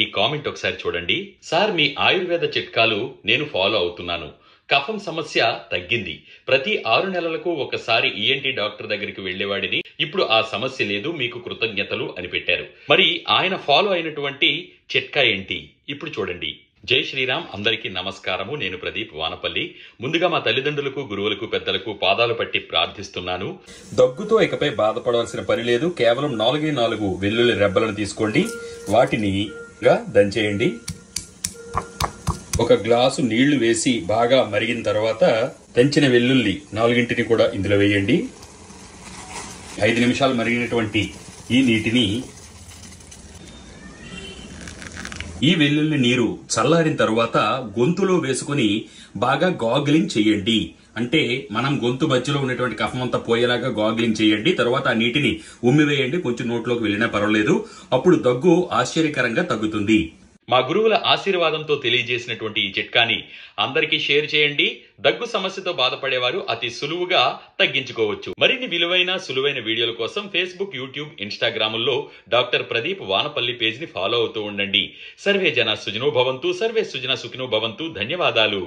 ఈ కామెంట్ ఒకసారి చూడండి. సార్, మీ ఆయుర్వేద చిట్కాలు నేను ఫాలో అవుతున్నాను. కఫం సమస్య తగ్గింది. ప్రతి 6 నెలలకు ఒకసారి ఈఎన్టీ డాక్టర్ దగ్గరికి వెళ్లేవాడిని. ఇప్పుడు ఆ సమస్య లేదు. మీకు కృతజ్ఞతలు అని పెట్టారు. మరి ఆయన ఫాలో అయినటువంటి చిట్కా ఏంటి ఇప్పుడు చూడండి. జై శ్రీరామ్. అందరికీ నమస్కారము. నేను ప్రదీప్ వానపల్లి. ముందుగా మా తల్లిదండ్రులకు, గురువులకు, పెద్దలకు పాదాలు పట్టి ప్రార్థిస్తున్నాను. దగ్గుతో ఇకపై బాధపడవలసిన పని లేదు. కేవలం 4 వెల్లుల్లి రెబ్బలను తీసుకోండి. వాటిని దంచేయండి. ఒక గ్లాసు నీళ్లు వేసి బాగా మరిగిన తర్వాత దంచిన వెల్లుల్లి 4 కూడా ఇందులో వేయండి. 5 నిమిషాలు మరిగినటువంటి ఈ నీటిని, ఈ వెల్లుల్లి నీరు చల్లారిన తర్వాత గొంతులో వేసుకుని బాగా గాగ్లింగ్ చేయండి. అంటే మనం గొంతు మధ్యలో ఉన్నటువంటి కఫం అంతా పోయేలాగా గాగ్లింగ్ చేయండి. తర్వాత ఆ నీటిని ఉమ్మివేయండి. కొంచెం నోట్లోకి వెళ్ళినా పర్వాలేదు. అప్పుడు దగ్గు ఆశ్చర్యకరంగా తగ్గుతుంది. మా గురువుల ఆశీర్వాదంతో తెలియజేసినటువంటి ఈ చిట్కాని అందరికీ షేర్ చేయండి. దగ్గు సమస్యతో బాధపడేవారు అతి సులువుగా తగ్గించుకోవచ్చు. మరిన్ని విలువైన సులువైన వీడియోల కోసం ఫేస్బుక్, యూట్యూబ్, ఇన్స్టాగ్రాముల్లో డాక్టర్ ప్రదీప్ వానపల్లి పేజ్ ని ఫాలో అవుతూ ఉండండి. సర్వే జన సుజనో భవంతు, సర్వే సుజన సుఖినో భవంతు. ధన్యవాదాలు.